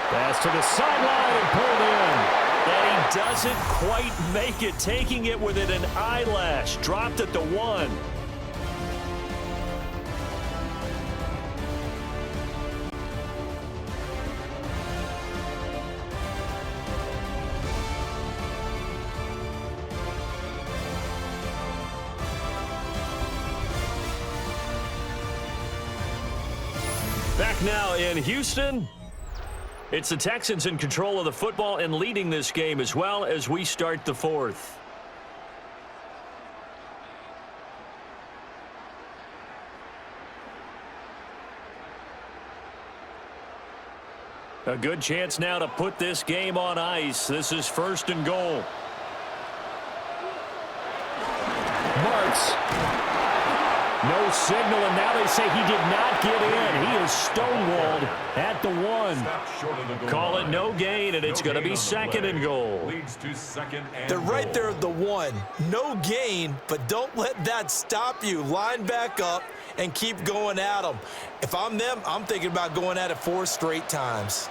Pass to the sideline and pulled in. And he doesn't quite make it, taking it within an eyelash. Dropped at the 1. Back now in Houston. It's the Texans in control of the football and leading this game as well as we start the 4th. A good chance now to put this game on ice. This is 1st and goal. Marks. No signal, and now they say he did not get in. He is stonewalled at the 1. Call it no gain, and it's going to be 2nd and goal. They're right there at the 1. No gain, but don't let that stop you. Line back up and keep going at them. If I'm them, I'm thinking about going at it 4 straight times.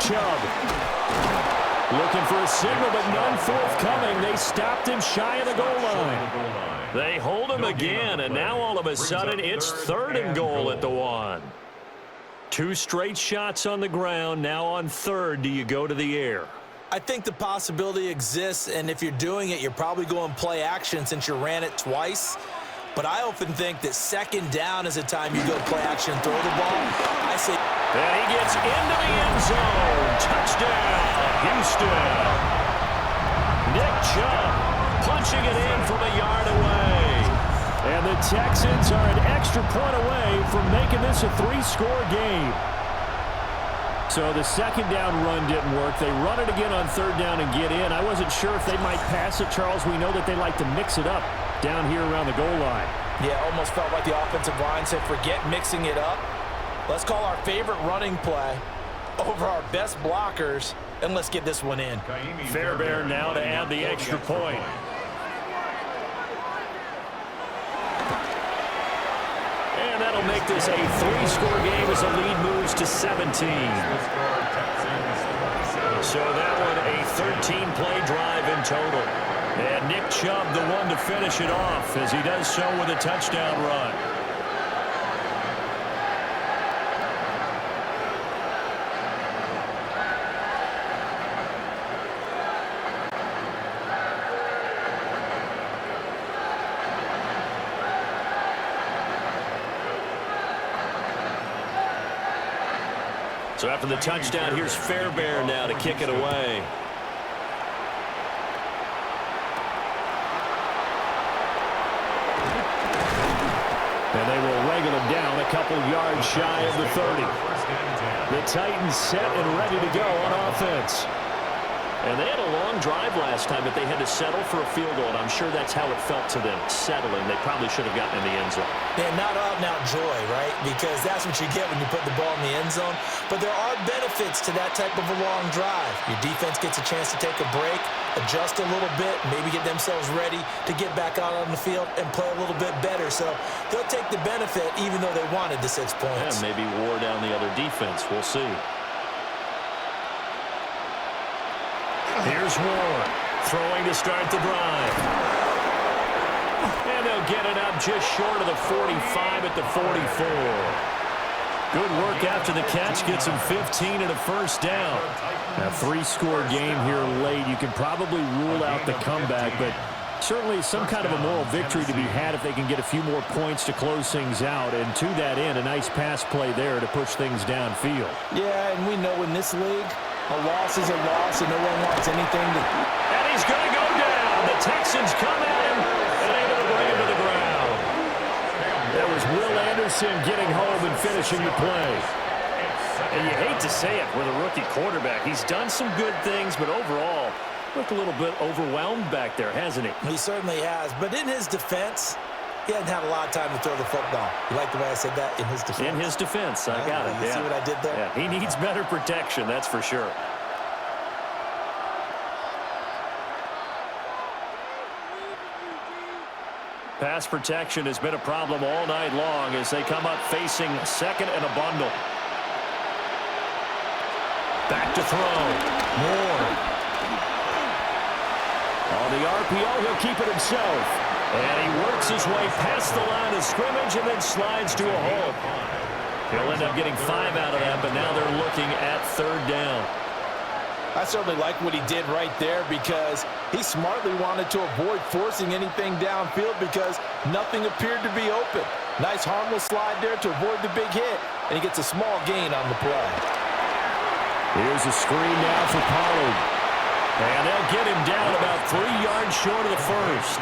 Chubb. Looking for a signal, but none forthcoming. They stopped him shy of the goal line. They hold him again, and now all of a sudden it's 3rd and goal at the 1. 2 straight shots on the ground. Now on 3rd, do you go to the air? I think the possibility exists, and if you're doing it, you're probably going play action since you ran it twice. But I often think that 2nd down is the time you go play action and throw the ball. I say... And he gets into the end zone. Touchdown, Houston. Nick Chubb punching it in from a yard away. And the Texans are an extra point away from making this a 3-score game. So the 2nd down run didn't work. They run it again on 3rd down and get in. I wasn't sure if they might pass it, Charles. We know that they like to mix it up down here around the goal line. Yeah, almost felt like the offensive line said, forget mixing it up. Let's call our favorite running play over our best blockers, and let's get this one in. Fairbairn now to add the extra point. And that'll make this a 3-score game as the lead moves to 17. So that one a 13-play drive in total. And Nick Chubb the one to finish it off as he does so with a touchdown run. So after the touchdown, here's Fairbairn now to kick it away. And they will wrangle him down a couple yards shy of the 30. The Titans set and ready to go on offense. And they had a long drive last time, but they had to settle for a field goal, and I'm sure that's how it felt to them, settling. They probably should have gotten in the end zone. Yeah, not out-and-out joy, right? Because that's what you get when you put the ball in the end zone. But there are benefits to that type of a long drive. Your defense gets a chance to take a break, adjust a little bit, maybe get themselves ready to get back out on the field and play a little bit better. So they'll take the benefit even though they wanted the 6 points. And maybe wore down the other defense. We'll see. Here's Ward, throwing to start the drive. And they'll get it up just short of the 45 at the 44. Good work after the catch, gets him 15 and a first down. A 3-score game here late. You can probably rule out the comeback, but certainly some kind of a moral victory to be had if they can get a few more points to close things out. And to that end, a nice pass play there to push things downfield. Yeah, and we know in this league, a loss is a loss, and no one wants anything to... And he's going to go down. The Texans come at him, and able to bring him to the ground. That was Will Anderson getting home and finishing the play. And you hate to say it with a rookie quarterback. He's done some good things, but overall, looked a little bit overwhelmed back there, hasn't he? He certainly has. But in his defense, he hasn't had a lot of time to throw the football. You like the way I said that? In his defense? In his defense. I got it. You see what I did there? Yeah, he needs better protection, that's for sure. Pass protection has been a problem all night long as they come up facing second and a bundle. Back to throw. Moore. On the RPO, he'll keep it himself. And he works his way past the line of scrimmage and then slides to a hole. He'll end up getting 5 out of that, but now they're looking at third down. I certainly like what he did right there because he smartly wanted to avoid forcing anything downfield because nothing appeared to be open. Nice harmless slide there to avoid the big hit, and he gets a small gain on the play. Here's a screen now for Pollard. And they'll get him down about 3 yards short of the first.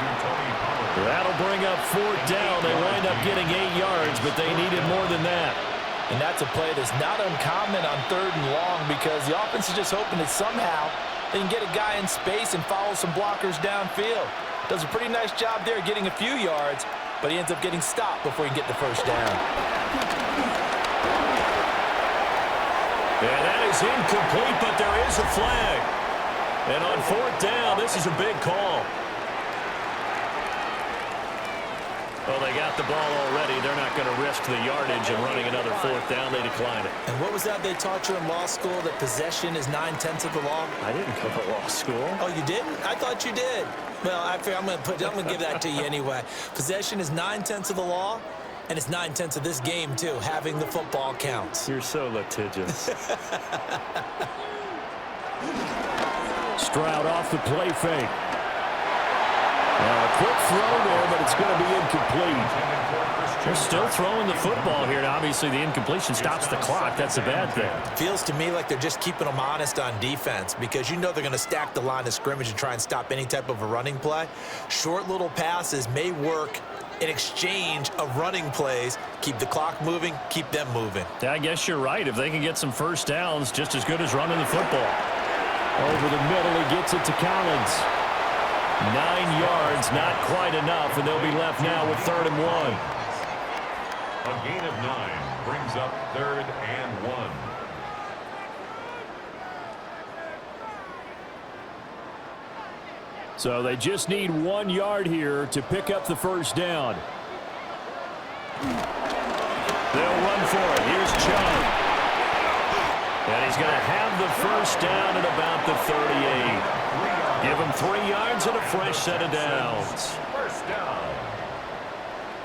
That'll bring up fourth down. They wind up getting 8 yards, but they needed more than that. And that's a play that's not uncommon on third and long because the offense is just hoping that somehow they can get a guy in space and follow some blockers downfield. Does a pretty nice job there getting a few yards, but he ends up getting stopped before he can get the first down. And that is incomplete, but there is a flag. And on fourth down, this is a big call. Well, they got the ball already. They're not going to risk the yardage and running another fourth down. They decline it. And what was that they taught you in law school, that possession is 9/10 of the law? I didn't go to law school. Oh, you didn't? I thought you did. Well, I'm going to give that to you anyway. Possession is 9/10 of the law, and it's 9/10 of this game, too. Having the football counts. You're so litigious. Stroud off the play fake. A quick throw there, but it's going to be incomplete. They're still throwing the football here, and obviously the incompletion stops the clock. That's a bad thing. Feels to me like they're just keeping them honest on defense because you know they're going to stack the line of scrimmage and try and stop any type of a running play. Short little passes may work in exchange of running plays. Keep the clock moving, keep them moving. Yeah, I guess you're right. If they can get some first downs, just as good as running the football. Over the middle, he gets it to Collins. 9 yards, not quite enough, and they'll be left now with 3rd and 1. A gain of 9 brings up 3rd and 1. So they just need 1 yard here to pick up the first down. They'll run for it. Here's Chubb. And he's going to have the first down at about the 38. Give him 3 yards and a fresh set of downs. First down.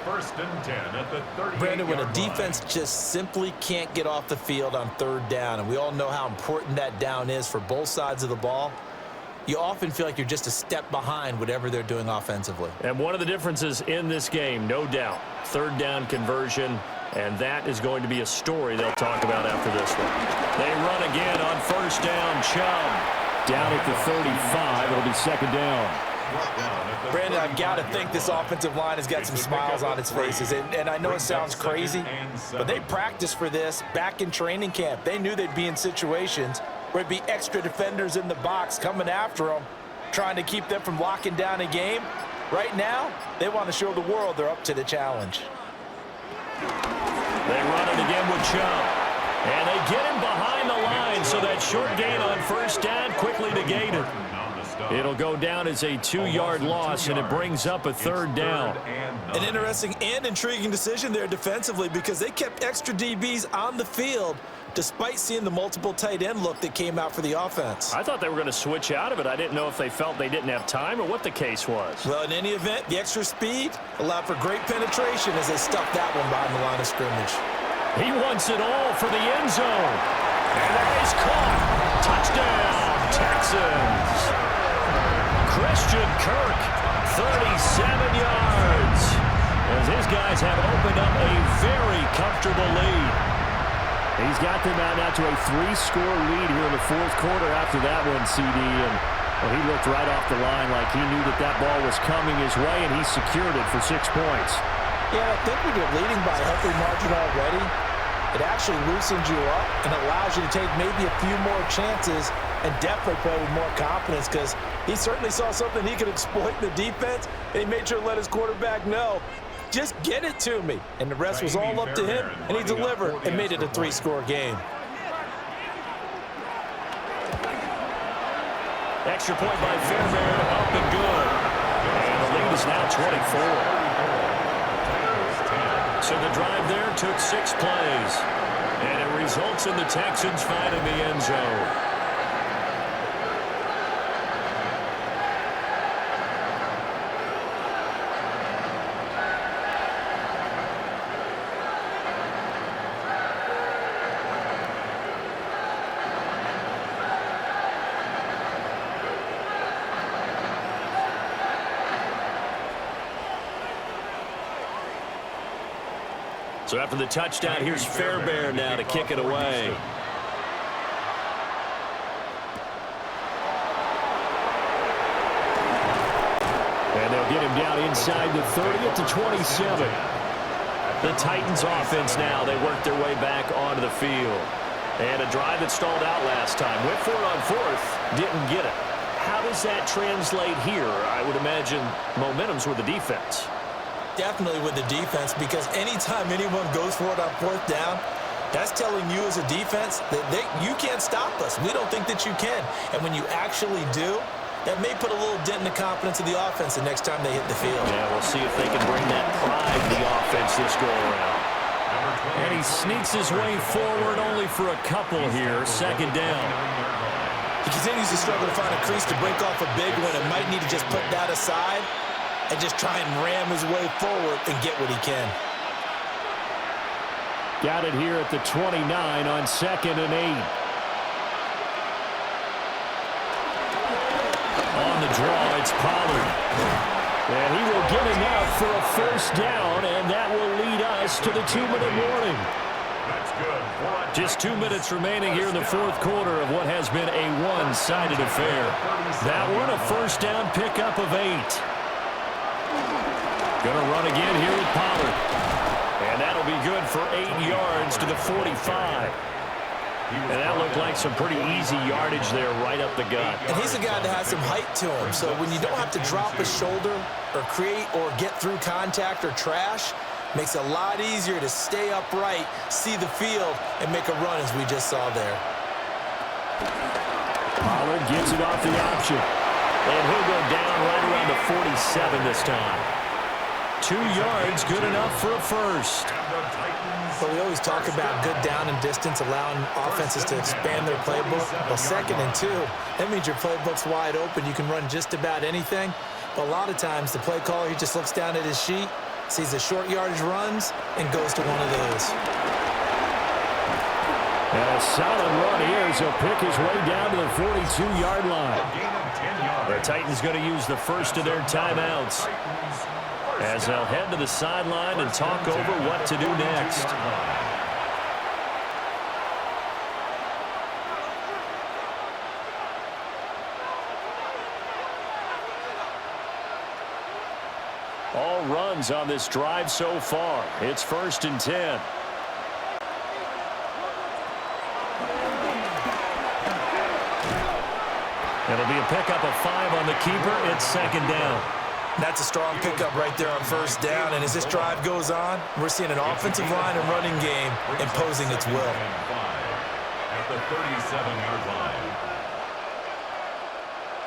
1st and 10 at the 38-yard Brandon, when a line. defense just simply can't get off the field on 3rd down, and we all know how important that down is for both sides of the ball, you often feel like you're just a step behind whatever they're doing offensively. And one of the differences in this game, no doubt, 3rd down conversion, and that is going to be a story they'll talk about after this one. They run again on 1st down. Chubb down at the 35. It'll be 2nd down. Brandon, I've got to think this offensive line has got some smiles on its faces. And I know it sounds crazy, but they practiced for this back in training camp. They knew they'd be in situations would be extra defenders in the box coming after them, trying to keep them from locking down a game. Right now, they want to show the world they're up to the challenge. They run it again with Chubb. And they get him behind the line, so that short gain on first down quickly negated. It'll go down as a 2-yard loss, and it brings up a third down. An interesting and intriguing decision there defensively because they kept extra DBs on the field despite seeing the multiple tight end look that came out for the offense. I thought they were going to switch out of it. I didn't know if they felt they didn't have time or what the case was. Well, in any event, the extra speed allowed for great penetration as they stuffed that one behind the line of scrimmage. He wants it all for the end zone. And that is caught. Touchdown, Texans. Christian Kirk, 37 yards. As his guys have opened up a very comfortable lead. He's got them out now to a 3-score lead here in the fourth quarter after that one, CD. And well, he looked right off the line like he knew that that ball was coming his way, and he secured it for 6 points. Yeah, I think when you're leading by a healthy margin already, it actually loosens you up and allows you to take maybe a few more chances and definitely play with more confidence because he certainly saw something he could exploit in the defense, and he made sure to let his quarterback know, just get it to me. And the rest was all up to him, and he delivered and made it a 3-score game. Extra point by Fairbairn, up and good. And the lead is now 24. So the drive there took 6 plays. And it results in the Texans finding the end zone. So after the touchdown, here's Fairbairn now to kick it away. And they'll get him down inside the 30 at the 27. The Titans offense now, they work their way back onto the field. And a drive that stalled out last time. Went for it on fourth, didn't get it. How does that translate here? I would imagine momentum's with the defense. Definitely with the defense, because anytime anyone goes for it on fourth down, that's telling you as a defense that you can't stop us. We don't think that you can. And when you actually do, that may put a little dent in the confidence of the offense the next time they hit the field. Yeah, we'll see if they can bring that pride to the offense this go-around. And he sneaks his way forward only for a couple here. Second down. He continues to struggle to find a crease to break off a big one and might need to just put that aside and just try and ram his way forward and get what he can. Got it here at the 29 on 2nd and 8. On the draw, it's Pollard. And he will get enough for a first down, and that will lead us to the 2-minute warning. Just 2 minutes remaining here in the fourth quarter of what has been a one-sided affair. That one, a first down pickup of 8. Gonna run again here with Pollard. And that'll be good for 8 yards to the 45. And that looked like some pretty easy yardage there right up the gut. And he's a guy that has some height to him. So when you don't have to drop his shoulder or create or get through contact or trash, makes it a lot easier to stay upright, see the field, and make a run as we just saw there. Pollard gets it off the option. And he'll go down right around the 47 this time. 2 yards, good enough for a first. But we always talk about good down and distance, allowing offenses to expand their playbook. Well, 2nd and 2, that means your playbook's wide open. You can run just about anything. But a lot of times, the play caller, he just looks down at his sheet, sees the short yardage runs, and goes to one of those. And a solid run here as he'll pick his way down to the 42-yard line. The Titans going to use the first of their timeouts as they'll head to the sideline and talk over what to do next. All runs on this drive so far. It's 1st and 10. It'll be a pickup of 5 on the keeper. It's second down. That's a strong pickup right there on first down. And as this drive goes on, we're seeing an offensive line and running game imposing its will. At the 37-yard line.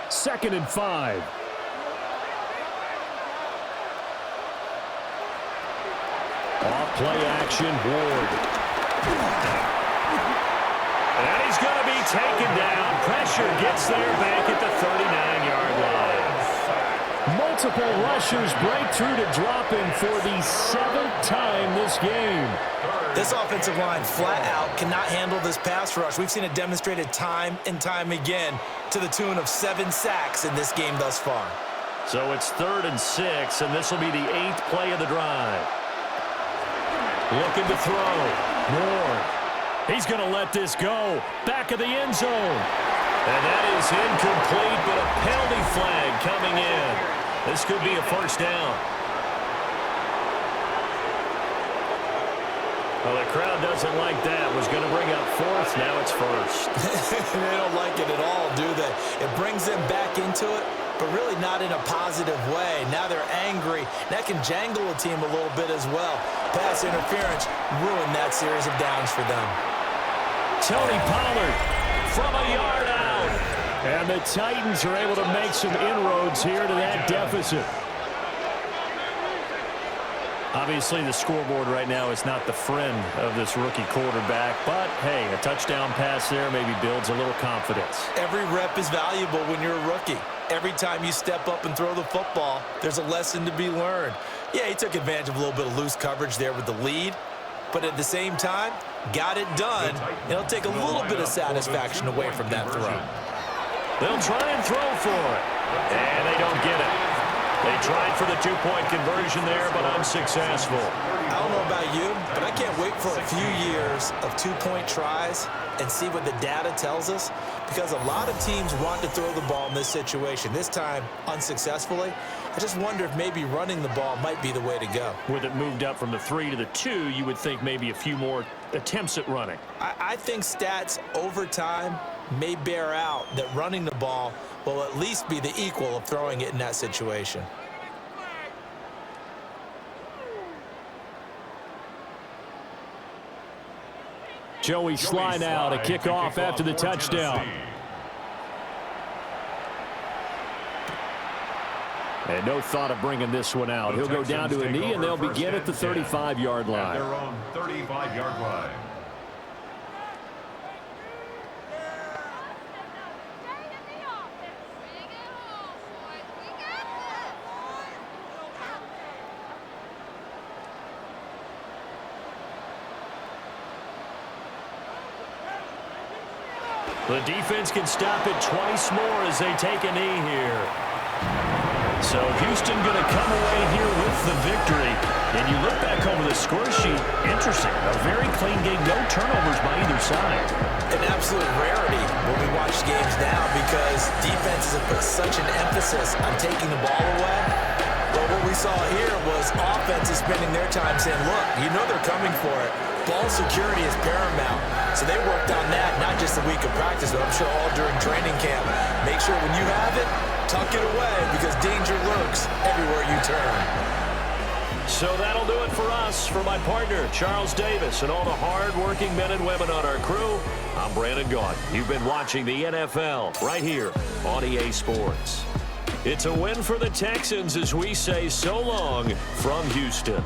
Second and 5. Off play action, Ward. And he's going to be taken down. Pressure gets there back at the 39-yard line. Multiple rushers break through to drop him for the 7th time this game. This offensive line flat out cannot handle this pass rush. We've seen it demonstrated time and time again to the tune of 7 sacks in this game thus far. So it's 3rd and 6, and this will be the 8th play of the drive. Looking to throw. Ward. He's going to let this go. Back of the end zone. And that is incomplete, but a penalty flag coming in. This could be a first down. Well, the crowd doesn't like that. Was going to bring up 4th. Now it's 1st. They don't like it at all, do they? It brings them back into it, but really not in a positive way. Now they're angry. That can jangle a team a little bit as well. Pass interference ruined that series of downs for them. Tony Pollard from a yard out. And the Titans are able to make some inroads here to that deficit. Obviously, the scoreboard right now is not the friend of this rookie quarterback. But, hey, a touchdown pass there maybe builds a little confidence. Every rep is valuable when you're a rookie. Every time you step up and throw the football, there's a lesson to be learned. Yeah, he took advantage of a little bit of loose coverage there with the lead. But at the same time, got it done. It'll take a little bit of satisfaction away from that throw. They'll try and throw for it. And they don't get it. They tried for the 2-point conversion there, but unsuccessful. I don't know about you, but I can't wait for a few years of 2-point tries and see what the data tells us, because a lot of teams want to throw the ball in this situation. This time, unsuccessfully. I just wonder if maybe running the ball might be the way to go. With it moved up from the 3 to the 2, you would think maybe a few more attempts at running. I think stats over time may bear out that running the ball will at least be the equal of throwing it in that situation. Joey Sly now to kick off after the touchdown. And no thought of bringing this one out. He'll go down to a knee, and they'll begin at the 35-yard line. At their own 35-yard line. The defense can stop it twice more as they take a knee here. So Houston going to come away here with the victory. And you look back over the score sheet, interesting. A very clean game, no turnovers by either side. An absolute rarity when we watch games now, because defenses have put such an emphasis on taking the ball away. But what we saw here was offenses spending their time saying, look, you know they're coming for it. Ball security is paramount. So they worked on that, not just a week of practice, but I'm sure all during training camp. Make sure when you have it, tuck it away, because danger lurks everywhere you turn. So that'll do it for us. For my partner, Charles Davis, and all the hard-working men and women on our crew, I'm Brandon Gaudin. You've been watching the NFL right here on EA Sports. It's a win for the Texans as we say so long from Houston.